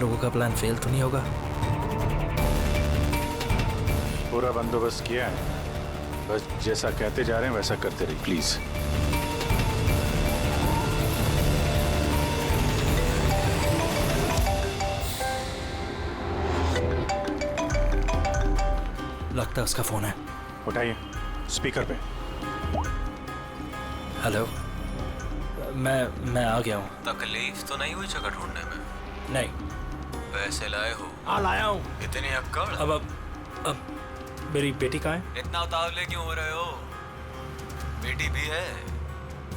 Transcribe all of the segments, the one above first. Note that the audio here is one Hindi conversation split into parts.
लोगों का प्लान फेल तो नहीं होगा? पूरा बंदोबस्त किया है, बस जैसा कहते जा रहे हैं वैसा करते रहिए प्लीज। लगता है उसका फोन है। उठाइए, स्पीकर पे। हेलो, मैं आ गया हूँ। तकलीफ तो नहीं हुई जगह ढूंढने में? नहीं। पैसे लाए हो? हाँ लाया हूँ। इतनी अक्कड़? अब मेरी बेटी कहाँ है? इतना उतावले क्यों हो रहे हो? बेटी भी है।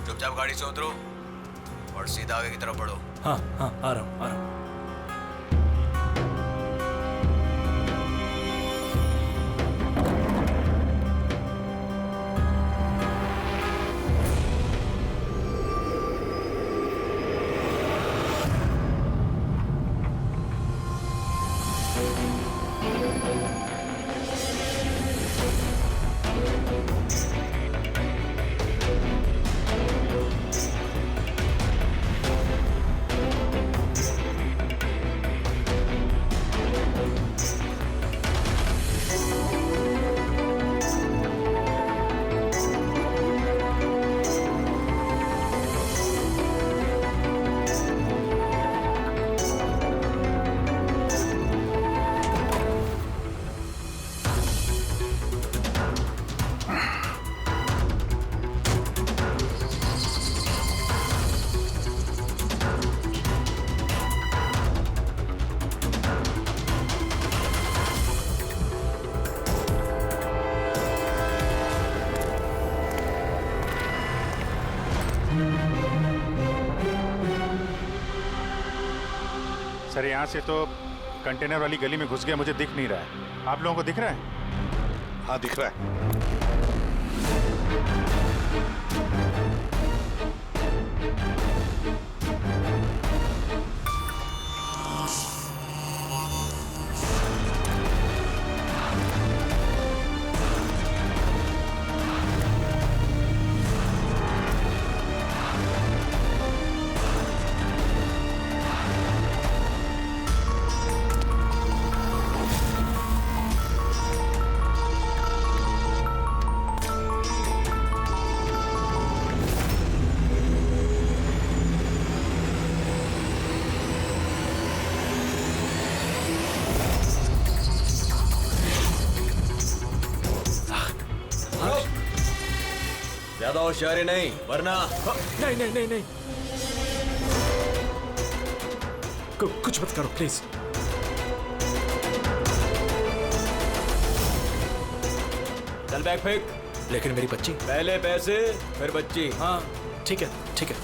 चुपचाप गाड़ी से उतरो और सीधा आगे की तरफ बढ़ो। हाँ हाँ, आ रहा हूँ आ रहा हूँ। सर यहाँ से तो कंटेनर वाली गली में घुस गया, मुझे दिख नहीं रहा है। आप लोगों को दिख रहा है? हाँ दिख रहा है। ज्यादा होशियारी नहीं वरना। नहीं नहीं नहीं नहीं, कुछ मत करो प्लीज। चल बैग फेंक। लेकिन मेरी बच्ची। पहले पैसे फिर बच्ची। हाँ ठीक है ठीक है।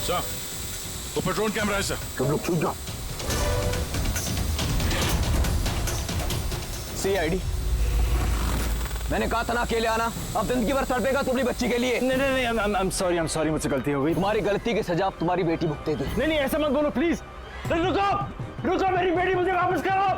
सर, ऊपर ड्रोन कैमरा है सर। तुम लोग छूट जाओ। CID, मैंने कहा था ना अकेले आना। अब जिंदगी भर तड़पेगा तुम अपनी बच्ची के लिए। नहीं नहीं नहीं, I'm sorry, मुझसे गलती हो गई। तुम्हारी गलती की सजा अब तुम्हारी बेटी भुगतेगी। नहीं नहीं, ऐसा मत बोलो प्लीज। रुको रुको, मेरी बेटी मुझे वापस करो।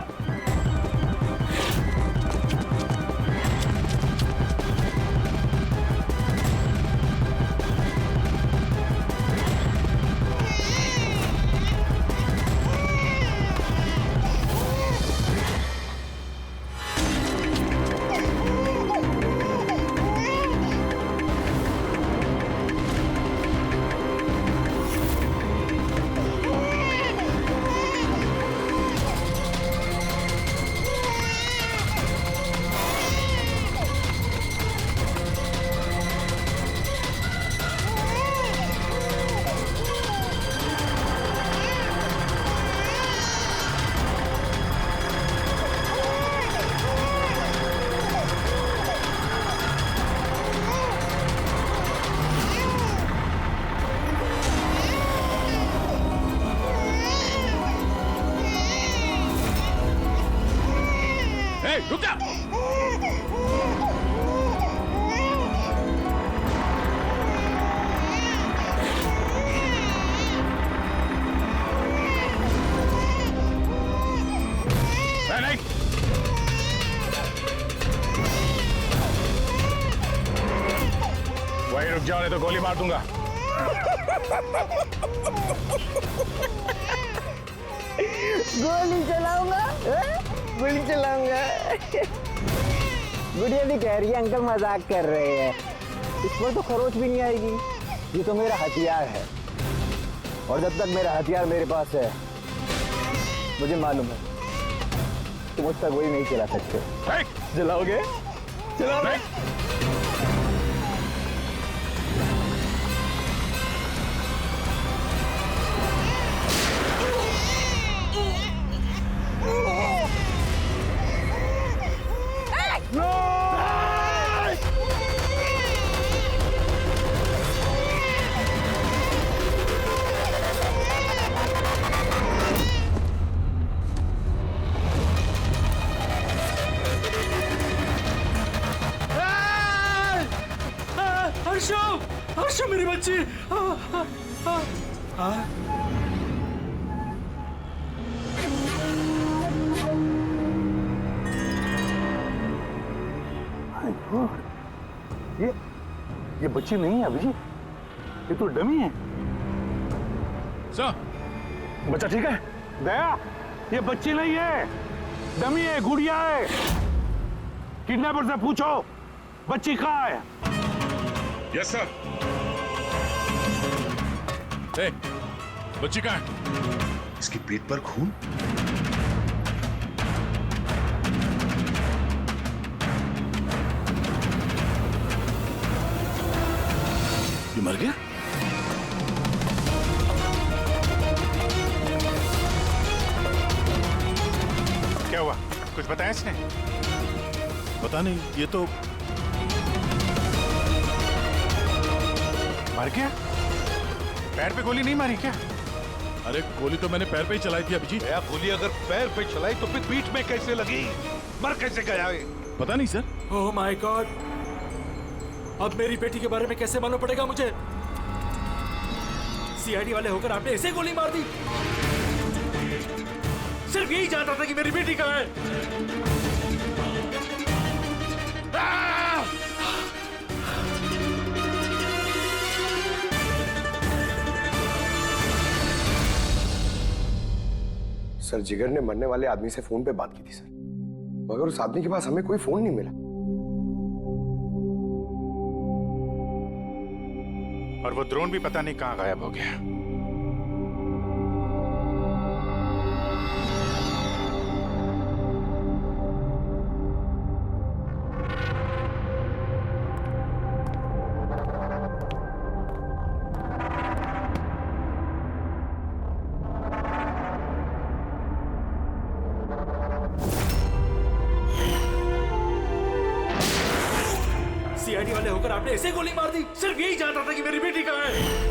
रुक जा। नहीं वहीं रुक जाओ नहीं तो गोली मार दूंगा। गोली चलाऊंगा, गोली चलाऊंगा। गुड़िया भी कह रही है अंकल मजाक कर रहे हैं। इस पर तो खरोच भी नहीं आएगी। ये तो मेरा हथियार है और जब तक मेरा हथियार मेरे पास है मुझे मालूम है तुम मुझ तक गोली नहीं चला सकते। चलाओगे? चलाओगे? हर्षो, हर्षो मेरी बच्ची। ये बच्ची नहीं है अभिजीत, ये तो डमी है। सर बच्चा ठीक है? दया, ये बच्ची नहीं है, डमी है, गुड़िया है। किडनैपर से पूछो बच्ची कहाँ है। Yes sir. बच्ची कहाँ है? इसकी पीठ पर खून। ये मर गया? क्या हुआ? कुछ बताया इसने? पता नहीं, ये तो मर गया? पैर पे गोली नहीं मारी क्या? अरे गोली तो मैंने पैर पे ही चलाई थी अभिजीत। दया, गोली अगर पैर पे चलाई तो फिर पीठ में कैसे लगी? मर कैसे गया ये? पता नहीं सर। ओह माय गॉड, अब मेरी बेटी के बारे में कैसे मालूम पड़ेगा मुझे? सीआईडी वाले होकर आपने ऐसे गोली मार दी? सिर्फ यही जानता था कि मेरी बेटी कहाँ है। सर, जिगर ने मरने वाले आदमी से फोन पे बात की थी सर, मगर उस आदमी के पास हमें कोई फोन नहीं मिला। और वो ड्रोन भी पता नहीं कहाँ गायब हो गया। सीआईडी वाले होकर आपने ऐसे गोली मार दी? सिर्फ यही जानता था कि मेरी बेटी कहाँ है।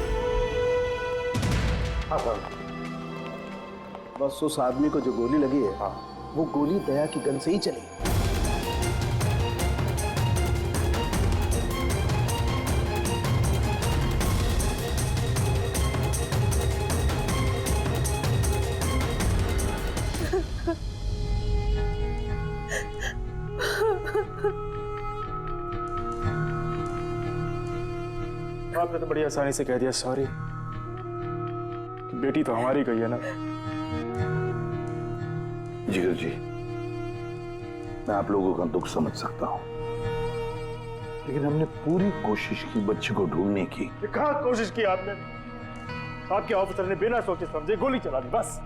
बस उस आदमी को जो गोली लगी है, वो गोली दया की गन से ही चली। आपने तो बड़ी आसानी से कह दिया सॉरी। बेटी तो हमारी गई है ना। जिगर जी, मैं आप लोगों का दुख समझ सकता हूं, लेकिन हमने पूरी कोशिश की बच्चे को ढूंढने की। कहाँ कोशिश की आपने? आपके ऑफिसर ने बिना सोचे समझे गोली चला दी बस।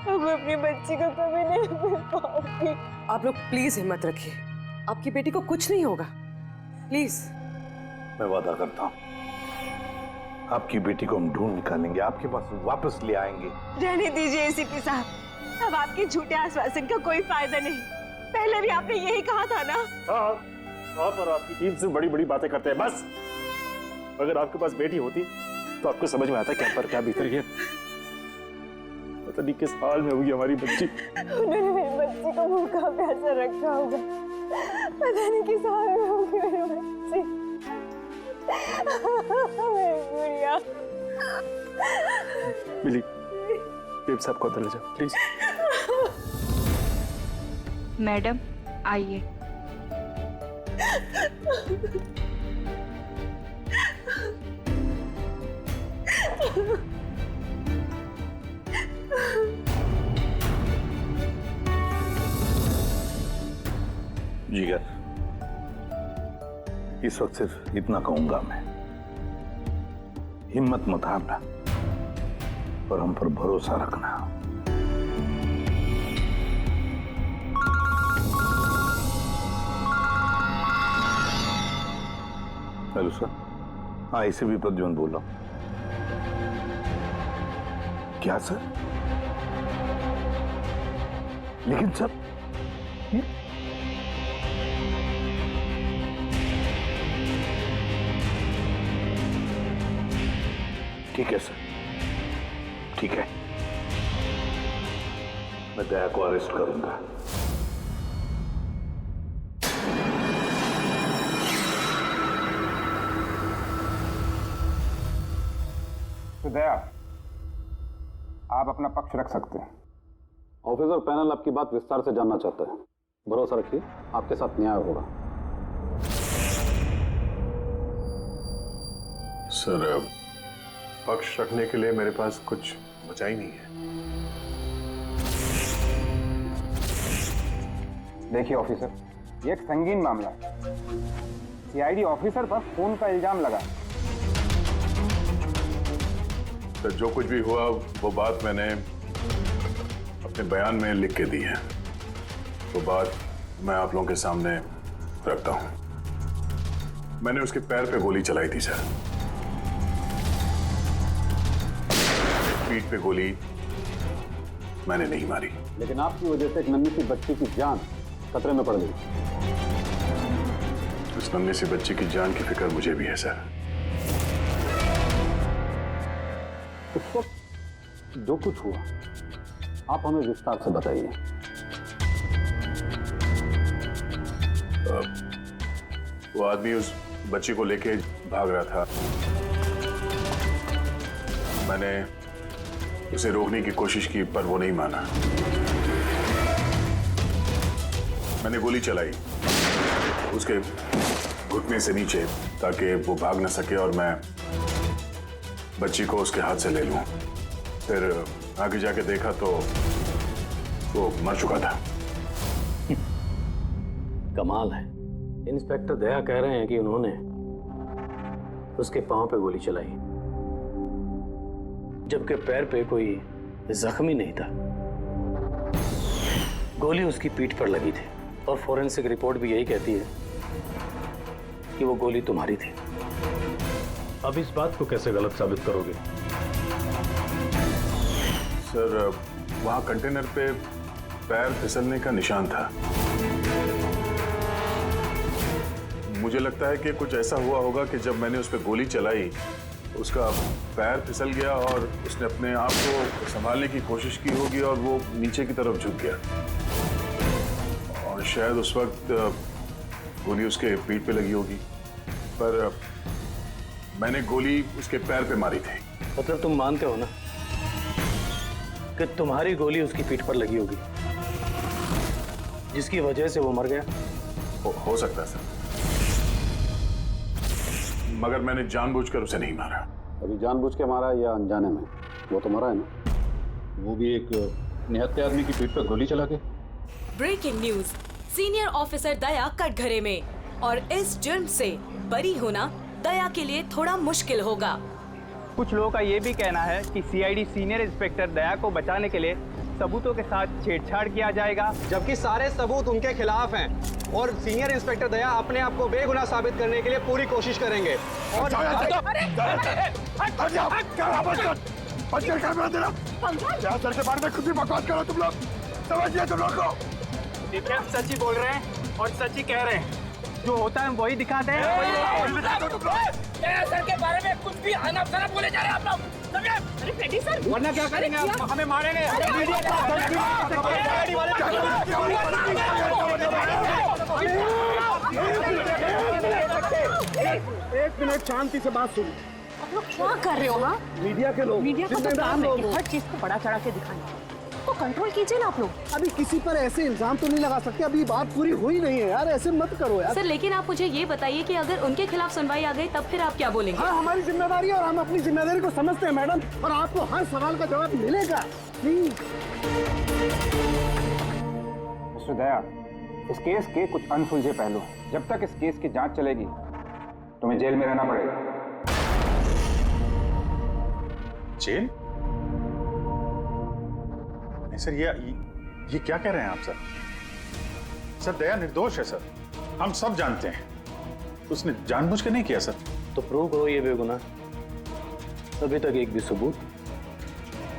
अब अपनी बच्ची को कभी नहीं मिल पाऊंगी। आप लोग प्लीज हिम्मत रखिए, आपकी बेटी को कुछ नहीं होगा, प्लीज। मैं वादा करता हूं, आपकी बेटी को हम ढूंढ निकालेंगे, आपके पास वापस ले आएंगे। रहने दीजिए एसीपी साहब, अब आपके झूठे आश्वासन का कोई फायदा नहीं। पहले भी आपने यही कहा था ना। हाँ, आप और आपकी टीम से बड़ी बड़ी बातें करते हैं बस। अगर आपके पास बेटी होती तो आपको समझ में आता क्या पर क्या भीतर है। पता नहीं किस हाल में होगी हमारी बच्ची। उन्होंने मेरी बच्ची को भूखा प्यासा रखा होगा, पता नहीं किस हाल में होगी मेरी बच्ची। मेरी गुड़िया। मिली, साहब को अंदर ले जाओ प्लीज। मैडम आइए। जिगर, इस वक्त सिर्फ इतना कहूंगा मैं, हिम्मत मत हारना और हम पर भरोसा रखना। Hello sir. हाँ, इसे भी प्रद्युम्न बोल रहा हूं। क्या सर? लेकिन सर ये ठीक है सर, ठीक है, मैं दया को अरेस्ट करूंगा। तो दया, आप अपना पक्ष रख सकते हैं। ऑफिसर पैनल आपकी बात विस्तार से जानना चाहता है। भरोसा रखिए, आपके साथ न्याय होगा। सर, पक्ष रखने के लिए मेरे पास कुछ बचा ही नहीं है। देखिए ऑफिसर, ये एक संगीन मामला है। सीआईडी ऑफिसर पर खून का इल्जाम लगा। सर, जो कुछ भी हुआ वो बात मैंने अपने बयान में लिख के दी है। वो बात मैं आप लोगों के सामने रखता हूं। मैंने उसके पैर पे गोली चलाई थी सर। पीठ पे गोली मैंने नहीं मारी। लेकिन आपकी वजह से एक नन्ही सी बच्ची की जान खतरे में पड़ गई। उस नन्ही सी बच्ची की जान की फिक्र मुझे भी है सर। उस वक्त जो कुछ हुआ आप हमें विस्तार से बताइए। वो आदमी उस बच्ची को लेके भाग रहा था। मैंने उसे रोकने की कोशिश की पर वो नहीं माना। मैंने गोली चलाई उसके घुटने से नीचे ताकि वो भाग न सके और मैं बच्ची को उसके हाथ से ले लूं। फिर आगे जाके देखा तो वो मर चुका था। कमाल है। इंस्पेक्टर दया कह रहे हैं कि उन्होंने उसके पांव पे गोली चलाई, जबकि पैर पे कोई जख्मी नहीं था। गोली उसकी पीठ पर लगी थी और फोरेंसिक रिपोर्ट भी यही कहती है कि वो गोली तुम्हारी थी। अब इस बात को कैसे गलत साबित करोगे? सर, वहां कंटेनर पे पैर फिसलने का निशान था। मुझे लगता है कि कुछ ऐसा हुआ होगा कि जब मैंने उस पर गोली चलाई उसका पैर फिसल गया और उसने अपने आप को संभालने की कोशिश की होगी और वो नीचे की तरफ झुक गया और शायद उस वक्त गोली उसके पीठ पे लगी होगी। पर मैंने गोली उसके पैर पे मारी थी। मतलब तुम मानते हो ना कि तुम्हारी गोली उसकी पीठ पर लगी होगी जिसकी वजह से वो मर गया? हो सकता है सर, मगर मैंने जानबूझकर उसे नहीं मारा। अभी जानबूझ के मारा या अनजाने में? वो तो मरा है ना, वो भी एक निहत्थे आदमी की पीठ पर गोली चला के। ब्रेकिंग न्यूज, सीनियर ऑफिसर दया कटघरे में, और इस जुर्म से बरी होना दया के लिए थोड़ा मुश्किल होगा। कुछ लोगों का ये भी कहना है कि सीआईडी सीनियर इंस्पेक्टर दया को बचाने के लिए सबूतों के साथ छेड़छाड़ किया जाएगा, जबकि सारे सबूत उनके खिलाफ हैं और सीनियर इंस्पेक्टर दया अपने आप को बेगुनाह साबित करने के लिए पूरी कोशिश करेंगे। और सर के बारे में खुद ही बकवास करो तुम लोग, समझिए तुम लोग को। सच ही बोल रहे हैं और सच ही कह रहे हैं, जो होता है वही दिखाते हैं। सर के बारे में कुछ भी अनाप-शनाप बोले जा रहे हैं आप लोग। अरे पेटी सर, वरना क्या करेंगे आप? हमें मारेंगे। एक मिनट शांति से बात सुनो। आप लोग क्या कर रहे हो? हाँ, मीडिया के लोग, मीडिया का तो काम है कि हर चीज को बड़ा चढ़ा के दिखाना। को कंट्रोल कीजिए ना आप लोग। अभी किसी पर ऐसे इल्जाम तो नहीं लगा सकते, अभी बात पूरी हुई नहीं है यार, ऐसे मत करो यार। सर लेकिन आप मुझे ये बताइए कि अगर उनके खिलाफ सुनवाई आ गई तब फिर आप क्या बोलेंगे? हाँ, हमारी जिम्मेदारी है और हम अपनी जिम्मेदारी को समझते हैं मैडम, और आपको हर सवाल का जवाब मिलेगा। प्लीज मिस्टर दया, इस केस के कुछ अनसुलझे पहलू हैं। जब तक इस केस की जांच चलेगी तुम्हें जेल में रहना पड़ेगा। जेल? नहीं सर, ये क्या कह रहे हैं आप सर? सर दया निर्दोष है सर, हम सब जानते हैं, उसने जानबूझ के नहीं किया सर। तो प्रूव करो ये बेगुनाह। अभी तक एक भी सबूत,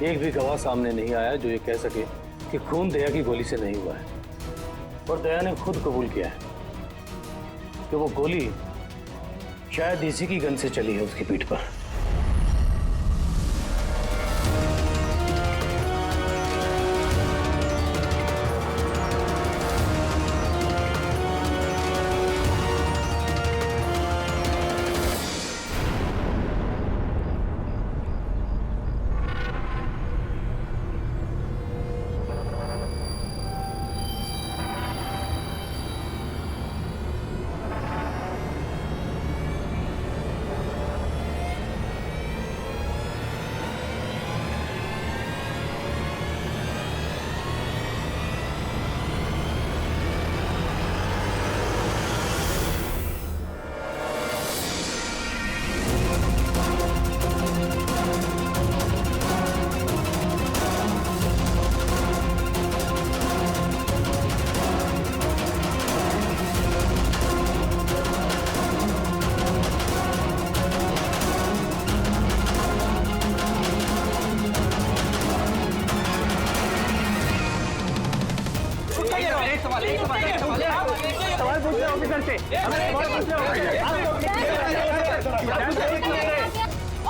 एक भी गवाह सामने नहीं आया जो ये कह सके कि खून दया की गोली से नहीं हुआ है। और दया ने खुद कबूल किया है कि वो गोली शायद इसी की गन से चली है उसकी पीठ पर।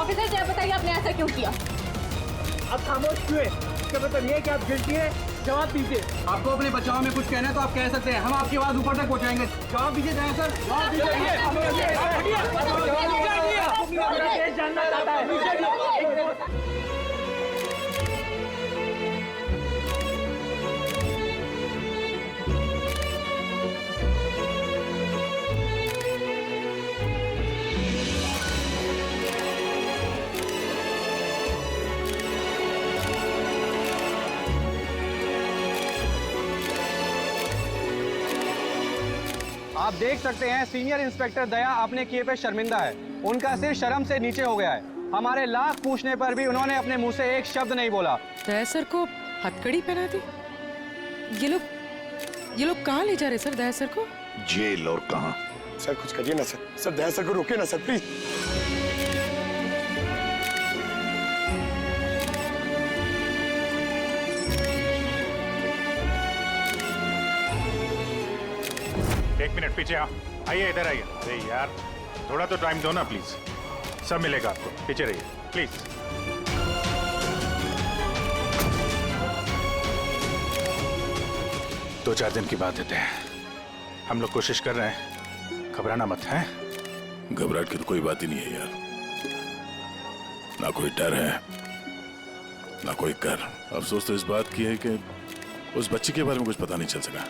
ऑफिसर जय बताइए आपने ऐसा क्यों किया? आप खामोश क्यों हैं? इसका मतलब ये है कि आप गिल्टी हैं, जवाब दीजिए। आपको अपने बचाव में कुछ कहना है तो आप कह सकते हैं, हम आपकी आवाज ऊपर तक पहुंचाएंगे। जवाब दीजिए दया सर, जवाब दीजिए। जानना चाहता है। आप देख सकते हैं सीनियर इंस्पेक्टर दया अपने किए पे शर्मिंदा है। उनका सिर शर्म से नीचे हो गया है। हमारे लाख पूछने पर भी उन्होंने अपने मुंह से एक शब्द नहीं बोला। दया सर को हथकड़ी पहना दी? ये लोग कहाँ ले जा रहे सर दया सर को? जेल। और कहाँ? सर कुछ करिए ना सर, सर दया सर को रोके ना सर प्लीज। एक मिनट पीछे आइए, इधर आइए। अरे यार थोड़ा तो टाइम दो ना प्लीज, सब मिलेगा आपको। पीछे रहिए प्लीज। दो चार दिन की बात देते हैं, हम लोग कोशिश कर रहे हैं, घबराना मत है। घबराहट की तो कोई बात ही नहीं है यार, ना कोई डर है ना कोई कर। अफसोस तो इस बात की है कि उस बच्ची के बारे में कुछ पता नहीं चल सका।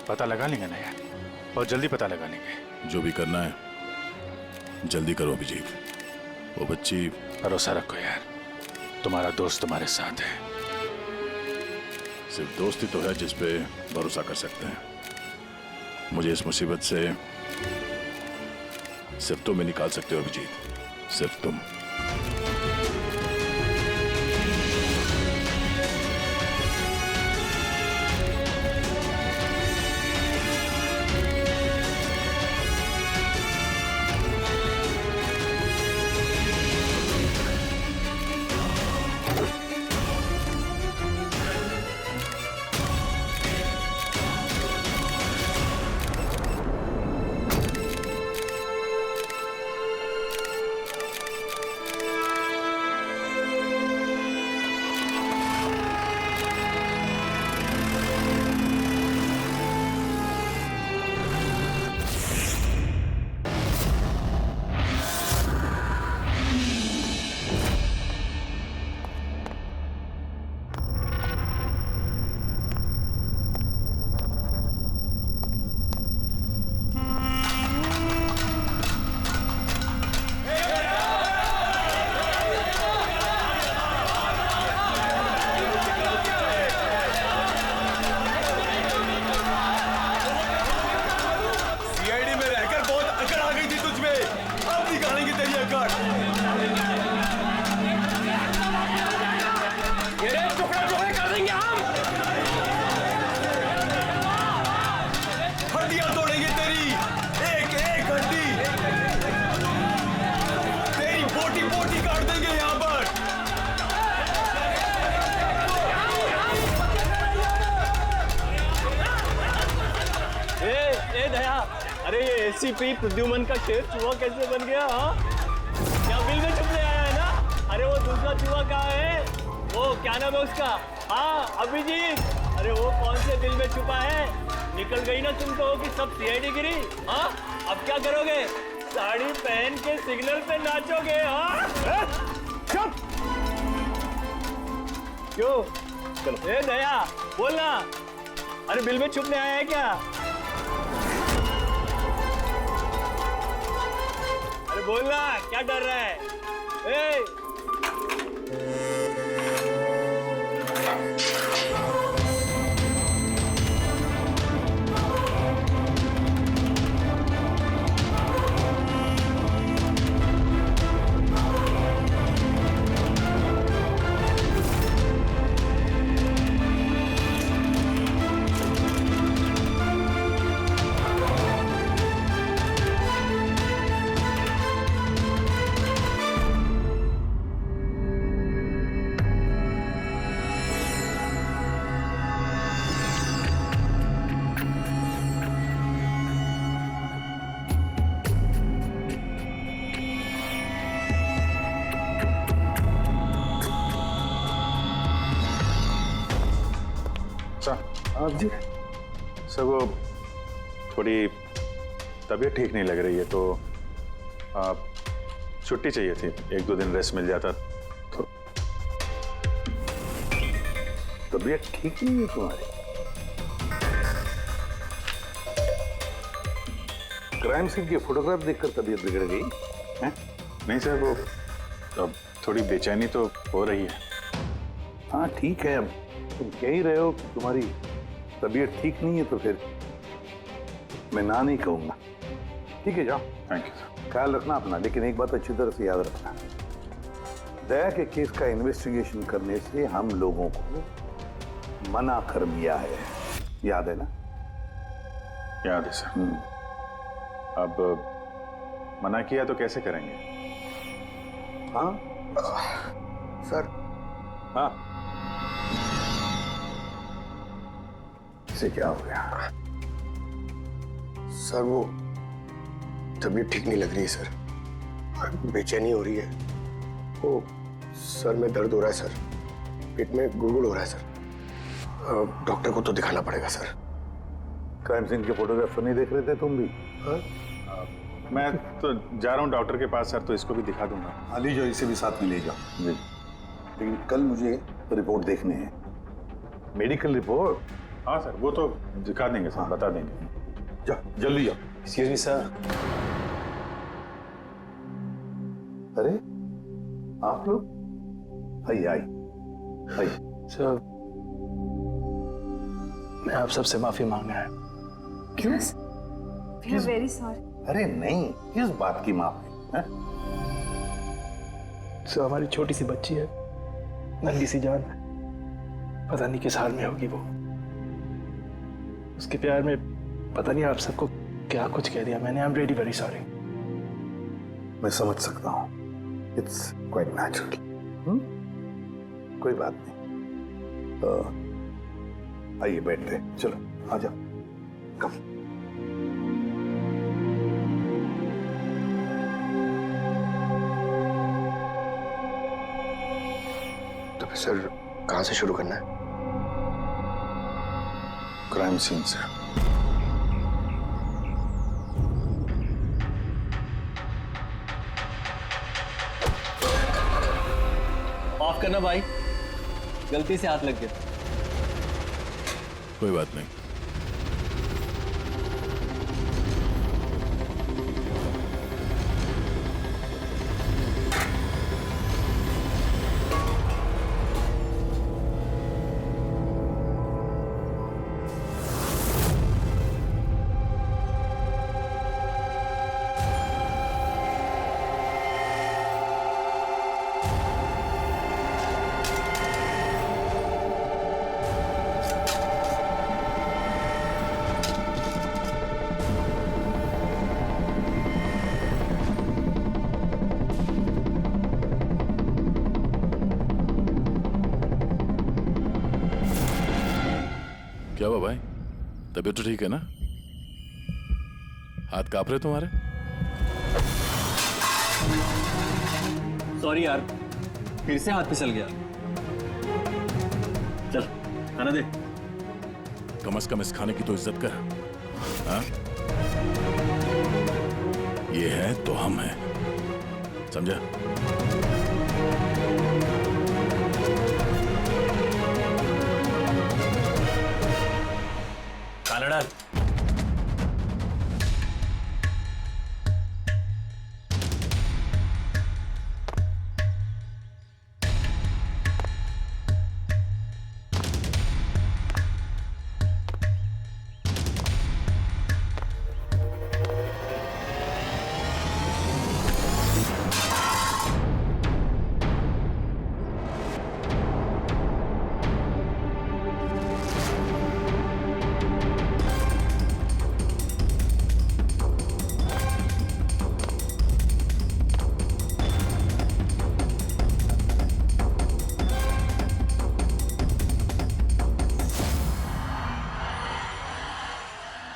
पता लगा लेंगे ना यार, बहुत जल्दी पता लगा लेंगे। जो भी करना है जल्दी करो अभिजीत। वो बच्ची, भरोसा रखो यार, तुम्हारा दोस्त तुम्हारे साथ है। सिर्फ दोस्ती तो है जिस पे भरोसा कर सकते हैं। मुझे इस मुसीबत से सिर्फ तुम ही निकाल सकते हो अभिजीत, सिर्फ तुम। एसीपी प्रद्युमन का शेर चूहा कैसे बन गया? हाँ, क्या बिल में छुपने आया है ना? अरे वो दूसरा चूहा कहाँ है? वो क्या नाम है उसका? हाँ अभिजीत, अरे वो कौन से बिल में छुपा है? निकल गई ना तुम तो कि सब सीआईडी गिरी। हाँ, अब क्या करोगे? साड़ी पहन के सिग्नल पे नाचोगे? हाँ, चुप। क्यों? चलो ए दया बोलना, अरे बिल में छुपने आया है क्या? अरे बोलना, क्या डर रहा है? ए! जी सर, वो थोड़ी तबीयत ठीक नहीं लग रही है तो छुट्टी चाहिए थी, 1-2 दिन रेस्ट मिल जाता तो। तबीयत ठीक नहीं है तुम्हारी? क्राइम सीन की फोटोग्राफ देखकर तबीयत बिगड़ गई है? नहीं सर, वो अब थोड़ी बेचैनी तो हो रही है। हाँ ठीक है, अब तुम कह ही रहे हो कि तुम्हारी तबीयत ठीक नहीं है तो फिर मैं ना नहीं कहूंगा। ठीक है, जाओ। Thank you sir. ख्याल रखना अपना, लेकिन एक बात अच्छी तरह से याद रखना, दया के केस का इन्वेस्टिगेशन करने से हम लोगों को मना कर दिया है, याद है ना? याद है सर। अब मना किया तो कैसे करेंगे? हाँ सर। हाँ, इसे क्या हो गया? सर वो तबीयत ठीक नहीं लग रही है सर, बेचैनी हो रही है। वो सर में दर्द हो रहा है सर, पेट में गुड़गुड़ हो रहा है सर। डॉक्टर को तो दिखाना पड़ेगा सर। क्राइम सीन के फोटोग्राफ नहीं देख रहे थे तुम भी? मैं तो जा रहा हूँ डॉक्टर के पास सर, तो इसको भी दिखा दूंगा। हाँ ले जाओ, इसे भी साथ में ले जाओ। जी, लेकिन कल मुझे रिपोर्ट देखने है। Medical report? हाँ सर, वो तो दिखा देंगे सर, बता देंगे। जाओ जल्दी जाओ। Excuse me sir. अरे आप लोग? आइए आइए आइए। सर मैं आप सबसे माफी मांगना है। क्यों? We are very sorry. अरे नहीं, किस बात की माफी है? सर हमारी छोटी सी बच्ची है, नन्ही सी जान, पता नहीं किस हाल में होगी वो। उसके प्यार में पता नहीं आप सबको क्या कुछ कह दिया मैंने। I am really very sorry. मैं समझ सकता हूँ, इट्स क्वाइट नेचुरल। कोई बात नहीं। आइए बैठते हैं, चलो आ जाओ। कम। तो फिर सर कहाँ से शुरू करना है? क्राइम सीन से। माफ करना भाई, गलती से हाथ लग गया। कोई बात नहीं। क्या हुआ भाई, तबीयत तो ठीक है ना? हाथ कांप रहे तुम्हारे? सॉरी यार, फिर से हाथ फिसल गया। चल खाना दे। कम से कम इस खाने की तो इज्जत कर। हाँ? ये है तो हम हैं, समझा? खाना डाल।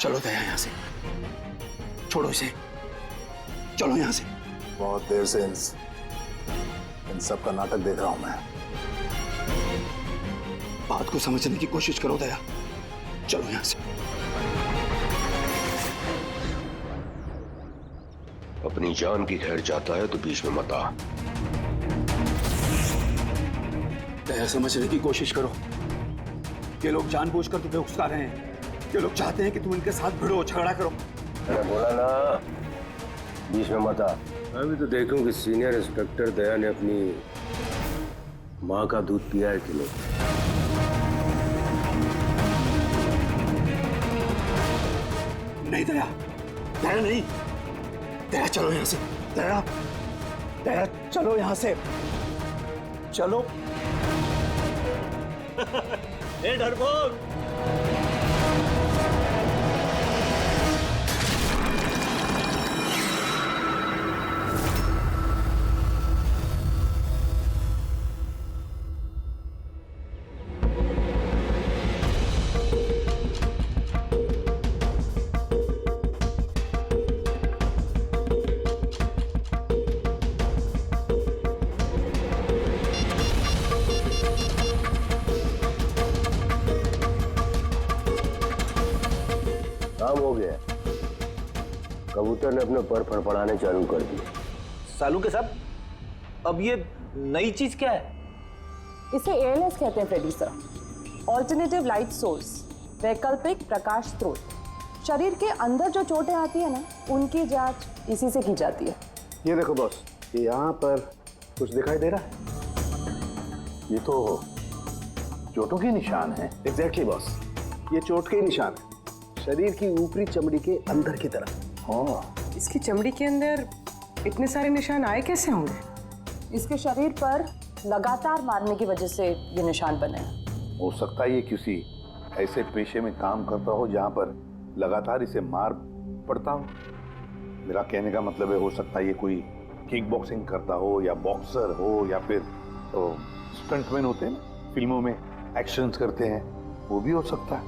चलो दया यहां से, छोड़ो इसे, चलो यहां से। बहुत देर से इन सब का नाटक देख रहा हूं मैं। बात को समझने की कोशिश करो दया, चलो यहां से। अपनी जान की खैर चाहता है तो बीच में मत आ। दया समझने की कोशिश करो। ये लोग जानबूझकर तुम्हें उकसा रहे हैं। ये लोग चाहते हैं कि तुम इनके साथ भिड़ो, झगड़ा करो। मैंने बोला ना बीच में मत आ। अभी तो देखूं कि सीनियर इंस्पेक्टर दया ने अपनी माँ का दूध पिया है कि नहीं। नहीं दया, दया नहीं। दया चलो यहां से। दया, दया चलो यहां से, चलो। ए डरपोक, काम हो गया। कबूतर ने अपने पर फड़फड़ाने चालू कर दिए। सालू के साहब, अब ये नई चीज क्या है? इसे ALS कहते हैं Freddie sir, alternative light source, वैकल्पिक प्रकाश स्रोत। शरीर के अंदर जो चोटें आती है ना, उनकी जांच इसी से की जाती है। ये देखो बॉस, ये यहाँ पर कुछ दिखाई दे रहा है। ये तो चोटों के निशान है। एग्जैक्टली बॉस, ये चोट के निशान है, शरीर की ऊपरी चमड़ी के अंदर की तरफ। हाँ, इसकी चमड़ी के अंदर इतने सारे निशान आए कैसे होंगे? इसके शरीर पर लगातार मारने की वजह से ये निशान बने हैं। हो सकता है ये किसी ऐसे पेशे में काम करता हो जहां पर लगातार इसे मार पड़ता हो। मेरा कहने का मतलब है, हो सकता है ये कोई किक बॉक्सिंग करता हो, या बॉक्सर हो, या फिर तो स्टंटमैन होते हैं ना, फिल्मों में एक्शन करते हैं, वो भी हो सकता है।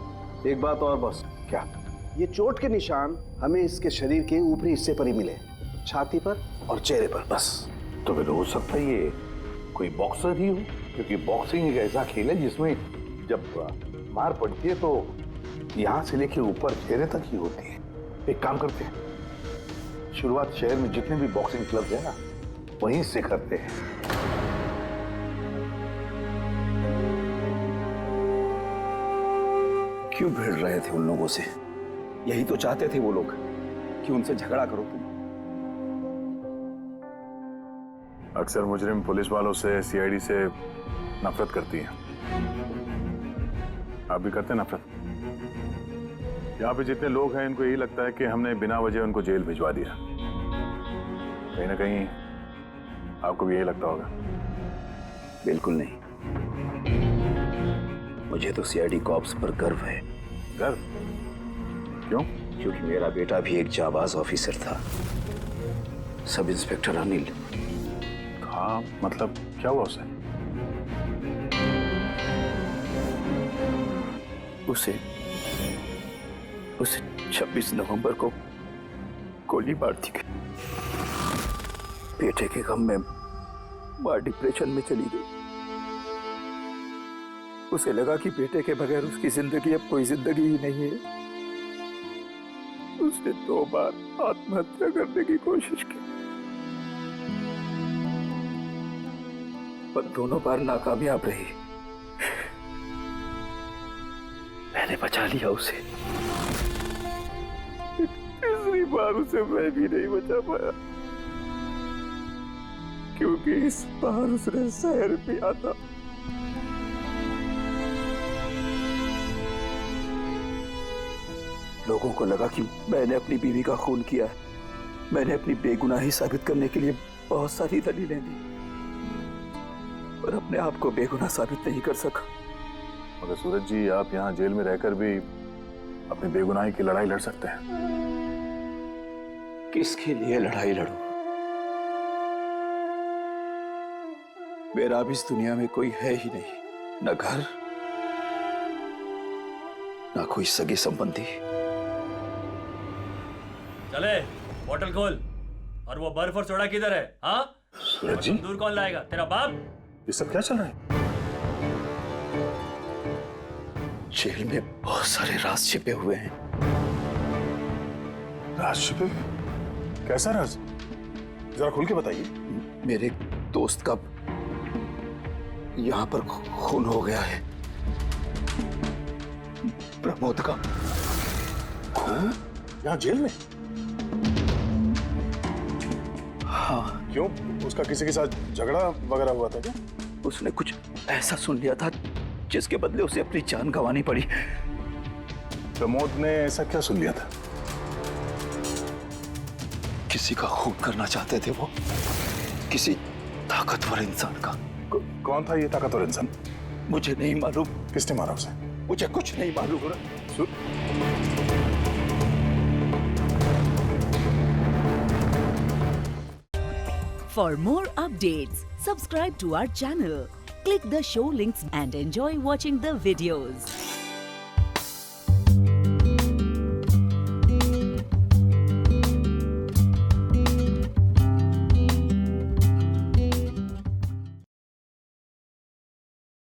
एक बात और बॉस। क्या? ये चोट के निशान हमें इसके शरीर के ऊपरी हिस्से पर ही मिले, छाती पर और चेहरे पर बस। तो फिर हो सकता है ये कोई बॉक्सर ही हो, क्योंकि बॉक्सिंग एक ऐसा खेल है जिसमें जब मार पड़ती है तो यहाँ से लेके ऊपर चेहरे तक ही होती है। एक काम करते हैं, शुरुआत शहर में जितने भी बॉक्सिंग क्लब है ना, वहीं से करते हैं। क्यों भिड़ रहे थे उन लोगों से? यही तो चाहते थे वो लोग कि उनसे झगड़ा करो तुम। अक्सर मुजरिम पुलिस वालों से, CID से नफरत करती हैं। आप भी करते हैं नफरत? यहाँ पे जितने लोग हैं, इनको यही लगता है कि हमने बिना वजह उनको जेल भिजवा दिया। कहीं ना कहीं आपको भी यही लगता होगा। बिल्कुल नहीं, मुझे तो CID कॉप्स पर गर्व है। गर्व? क्यों? क्योंकि मेरा बेटा भी एक जाबाज ऑफिसर था, सब इंस्पेक्टर अनिल। हाँ, मतलब क्या हुआ उसे? उसे 26 नवंबर को गोली मार दी गई। बेटे के गम में मां डिप्रेशन में चली गई। उसे लगा कि बेटे के बगैर उसकी जिंदगी अब कोई जिंदगी ही नहीं है। उसने 2 बार आत्महत्या करने की कोशिश की, पर दोनों बार नाकामयाब रही। मैंने बचा लिया उसे। तीसरी बार उसे मैं भी नहीं बचा पाया, क्योंकि इस बार उसने जहर पिया था। लोगों को लगा कि मैंने अपनी बीवी का खून किया है। मैंने अपनी बेगुनाही साबित करने के लिए बहुत सारी दलीलें दी, पर अपने आप को बेगुनाह साबित नहीं कर सका। मगर सूरज जी, आप यहाँ जेल में रहकर भी अपनी बेगुनाही की लड़ाई लड़ सकते हैं। किसके लिए लड़ाई लड़ूं? मेरा अब इस दुनिया में कोई है ही नहीं, न घर, न कोई सगे संबंधी। चले बोतल खोल। और वो बर्फ और सोडा किधर है? हाँ सूरज जी, दूर कौन लाएगा? तेरा बाप? ये सब क्या चल रहा है? जेल में बहुत सारे राज छिपे हुए हैं। राज छिपे? कैसा राज? जरा खुल के बताइए। मेरे दोस्त का यहाँ पर खून हो गया है, प्रमोद का। हाँ? यहाँ जेल में? हाँ। क्यों? उसका किसी के साथ झगड़ा वगैरह हुआ था क्या? उसने कुछ ऐसा सुन लिया था जिसके बदले उसे अपनी जान गंवानी पड़ी। प्रमोद ने ऐसा क्या सुन लिया था? किसी का खून करना चाहते थे वो, किसी ताकतवर इंसान का। कौन था ये ताकतवर इंसान? मुझे नहीं मालूम। किसने मारा उसे? मुझे कुछ नहीं मालूम। For more updates, subscribe to our channel, click the show links and enjoy watching the videos.